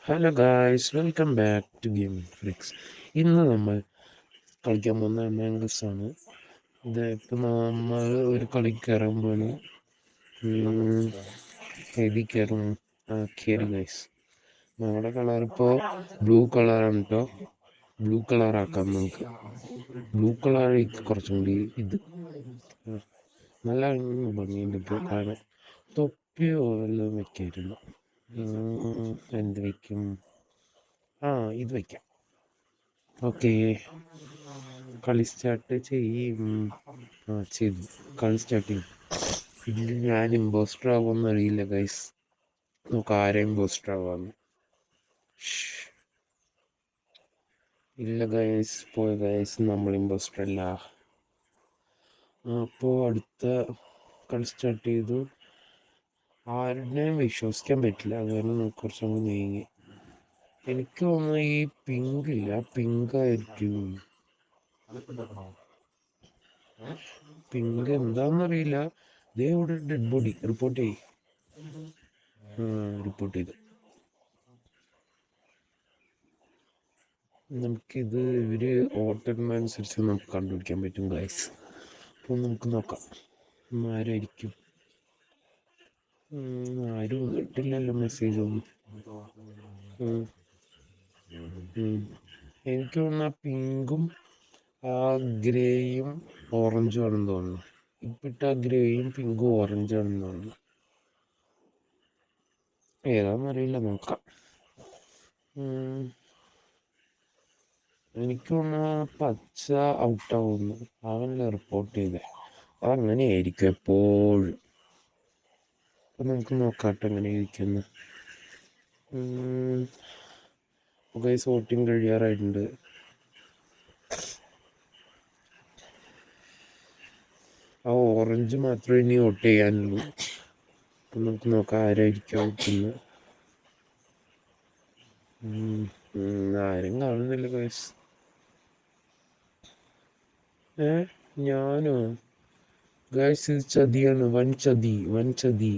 Hello guys, welcome back to Gaming Flix. ഇന്ന് നമ്മൾ കളിക്കാൻ പോകുന്ന മാംഗസ് ആണ്. ഇപ്പം നമ്മൾ ഒരു കളി കയറാൻ പോണ്. എഴുതി കയറും കയറി ഗൈസ്. നമ്മുടെ കളർ ഇപ്പോൾ ബ്ലൂ കളറാണ് കേട്ടോ. ബ്ലൂ കളറാക്കാം നമുക്ക്. ബ്ലൂ കളറിലേക്ക് കുറച്ചും കൂടി ഇത് നല്ല ഭംഗിയുണ്ട് ഇപ്പോൾ കാണാൻ. തൊപ്പിയോ എല്ലാം വെക്കായിരുന്നു. എന്ത് വയ്ക്കും? ഇത് വയ്ക്കാം. ഓക്കെ, കളി സ്റ്റാർട്ട് ചെയ്യും. ചെയ്തു. കളി സ്റ്റാർട്ട് ചെയ്യും. ഇതിൽ ഞാൻ ഇമ്പോസ്റ്റർ ആവുമെന്ന് അറിയില്ല ഗൈസ്. നമുക്ക് ആരെ ഇമ്പോസ്റ്റർ ആവാന്ന്. ഇല്ല ഗൈസ്, പോയ ഗൈസ്, നമ്മൾ ഇമ്പോസ്റ്റർ അല്ല. അപ്പോൾ അടുത്ത കളി സ്റ്റാർട്ട് ചെയ്തു. ആരുടെയും വിശ്വസിക്കാൻ പറ്റില്ല, അതുകൊണ്ട് നമുക്ക് കുറച്ചും കൂടി നീങ്ങി. എനിക്ക് തോന്നുന്നു ഈ പിങ്ക് ഇല്ല, പിങ്ക് ആയിരിക്കും. പിങ്ക് എന്താണെന്നറിയില്ല. ദേ ഇവിടെ ഡെഡ് ബോഡി റിപ്പോർട്ട് ചെയ്യും. റിപ്പോർട്ട് ചെയ്തു. നമുക്കിത് ഇവര് ഓട്ടനുസരിച്ച് നമുക്ക് കണ്ടുപിടിക്കാൻ പറ്റും ഗൈസ്. അപ്പോൾ നമുക്ക് നോക്കാം ആരായിരിക്കും. ആരും ഇട്ടില്ലല്ലോ മെസ്സേജ് ഒന്നും. എനിക്ക് തോന്നുന്ന പിങ്കും ഗ്രേയും ഓറഞ്ചും ആണെന്ന് തോന്നുന്നു. ഇപ്പിട്ട ഗ്രേയും പിങ്കും ഓറഞ്ചും ആണെന്ന് തോന്നുന്നു. ഏതാണെന്നറിയില്ല, നോക്കാം. എനിക്ക് തോന്നുന്നു പച്ച ഔട്ടാവുന്നു. അവനല്ലേ റിപ്പോർട്ട് ചെയ്തേ. അതങ്ങനെയായിരിക്കും എപ്പോഴും. അപ്പം നമുക്ക് നോക്കാട്ടെ എങ്ങനെയായിരിക്കുമെന്ന്. ഗൈസ്, വോട്ടിങ് കഴിയാറായിട്ടുണ്ട്. ഓറഞ്ച് മാത്രമേ ഇനി വോട്ട് ചെയ്യാനുള്ളൂ. അപ്പം നമുക്ക് നോക്കാം ആരായിരിക്കും ഔട്ടെന്ന്. ആരും കാണുന്നില്ല ഗൈസ്. ഞാനോ? ഗൈസ്, ഇത് ചതിയാണ്. വൻ ചതി.